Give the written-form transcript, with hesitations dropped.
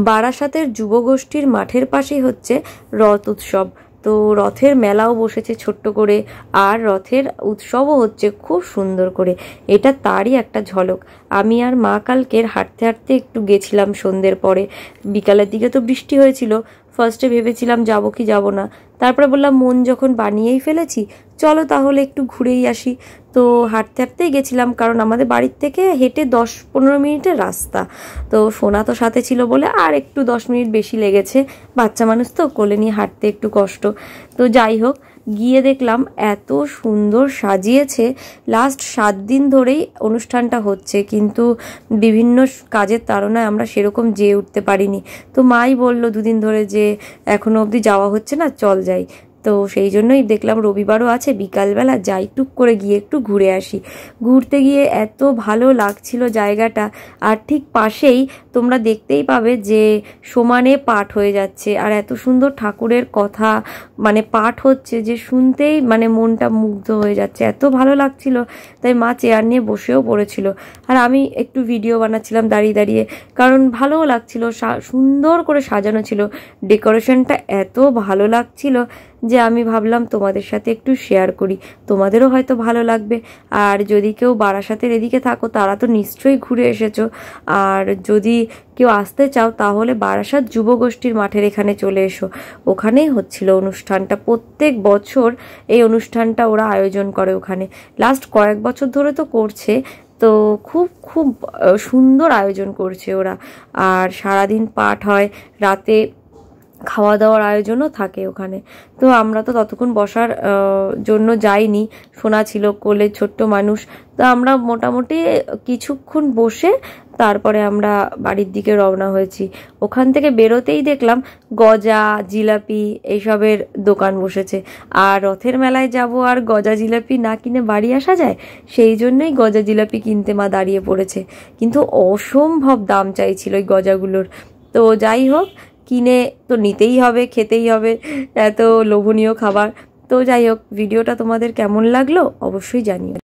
বারাসাতের যুবগোষ্ঠীর মাঠের পাশেই হচ্ছে রথ উৎসব। তো রথের মেলাও বসেছে ছোট্ট করে, আর রথের উৎসবও হচ্ছে খুব সুন্দর করে। এটা তারই একটা ঝলক। আমি আর মা কালকের হাঁটতে হাঁটতে একটু গেছিলাম সন্ধ্যের পরে। বিকালের দিকে তো বৃষ্টি হয়েছিল, ফার্স্টে ভেবেছিলাম যাব কি যাব না, তারপরে বললাম মন যখন বানিয়েই ফেলেছি চলো তাহলে একটু ঘুরেই আসি। তো হাঁটতে হাঁটতেই গেছিলাম, কারণ আমাদের বাড়ির থেকে হেঁটে 10-15 মিনিটের রাস্তা। তো সোনা তো সাথে ছিল বলে আর একটু 10 মিনিট বেশি লেগেছে, বাচ্চা মানুষ তো কোলে নিয়ে হাঁটতে একটু কষ্ট। তো যাই হোক, গিয়ে দেখলাম এত সুন্দর সাজিয়েছে। লাস্ট 7 দিন ধরেই অনুষ্ঠানটা হচ্ছে, কিন্তু বিভিন্ন কাজের তাড়নায় আমরা সেরকম যেয়ে উঠতে পারিনি। তো মাই বলল 2 দিন ধরে যে এখনো অবধি যাওয়া হচ্ছে না, চল যাই। তো সেই জন্যই দেখলাম রবিবারও আছে, বিকালবেলা যাই টুক করে গিয়ে একটু ঘুরে আসি। ঘুরতে গিয়ে এত ভালো লাগছিল জায়গাটা। আর ঠিক পাশেই তোমরা দেখতেই পাবে যে সমানে পাঠ হয়ে যাচ্ছে, আর এত সুন্দর ঠাকুরের কথা মানে পাঠ হচ্ছে যে শুনতেই মানে মনটা মুগ্ধ হয়ে যাচ্ছে, এত ভালো লাগছিল। তাই মা চেয়ার নিয়ে বসেও পড়েছিল, আর আমি একটু ভিডিও বানাচ্ছিলাম দাঁড়িয়ে দাঁড়িয়ে, কারণ ভালোও লাগছিল, সুন্দর করে সাজানো ছিল, ডেকোরেশনটা এত ভালো লাগছিল যে আমি ভাবলাম তোমাদের সাথে একটু শেয়ার করি, তোমাদেরও হয়তো ভালো লাগবে। আর যদি কেউ বারাসাতের এদিকে থাকো তারা তো নিশ্চয়ই ঘুরে এসেছো, আর যদি কেউ আসতে চাও তাহলে বারাসাত যুবগোষ্ঠীর মাঠের এখানে চলে এসো। ওখানেই হচ্ছিল অনুষ্ঠানটা, প্রত্যেক বছর এই অনুষ্ঠানটা ওরা আয়োজন করে ওখানে, লাস্ট কয়েক বছর ধরে তো করছে। তো খুব খুব সুন্দর আয়োজন করছে ওরা। আর সারাদিন পাঠ হয়, রাতে খাওয়া দাওয়ার আয়োজনও থাকে ওখানে। তো আমরা তো ততক্ষণ বসার জন্য যাইনি, শোনা ছিল কোলে ছোট্ট মানুষ। তো আমরা মোটামুটি কিছুক্ষণ বসে তারপরে আমরা বাড়ির দিকে রওনা হয়েছি। ওখান থেকে বেরোতেই দেখলাম গজা জিলাপি এইসবের দোকান বসেছে। আর রথের মেলায় যাব আর গজা জিলাপি না কিনে বাড়ি আসা যায়? সেই জন্যই গজা জিলাপি কিনতে মা দাঁড়িয়ে পড়েছে, কিন্তু অসম্ভব দাম চাইছিল ওই গজাগুলোর। তো যাই হোক, কিনে তো নিতেই হবে, খেতেই হবে, এত লোভনীয় খাবার। তো যাই হোক, ভিডিওটা তোমাদের কেমন লাগলো অবশ্যই জানিও।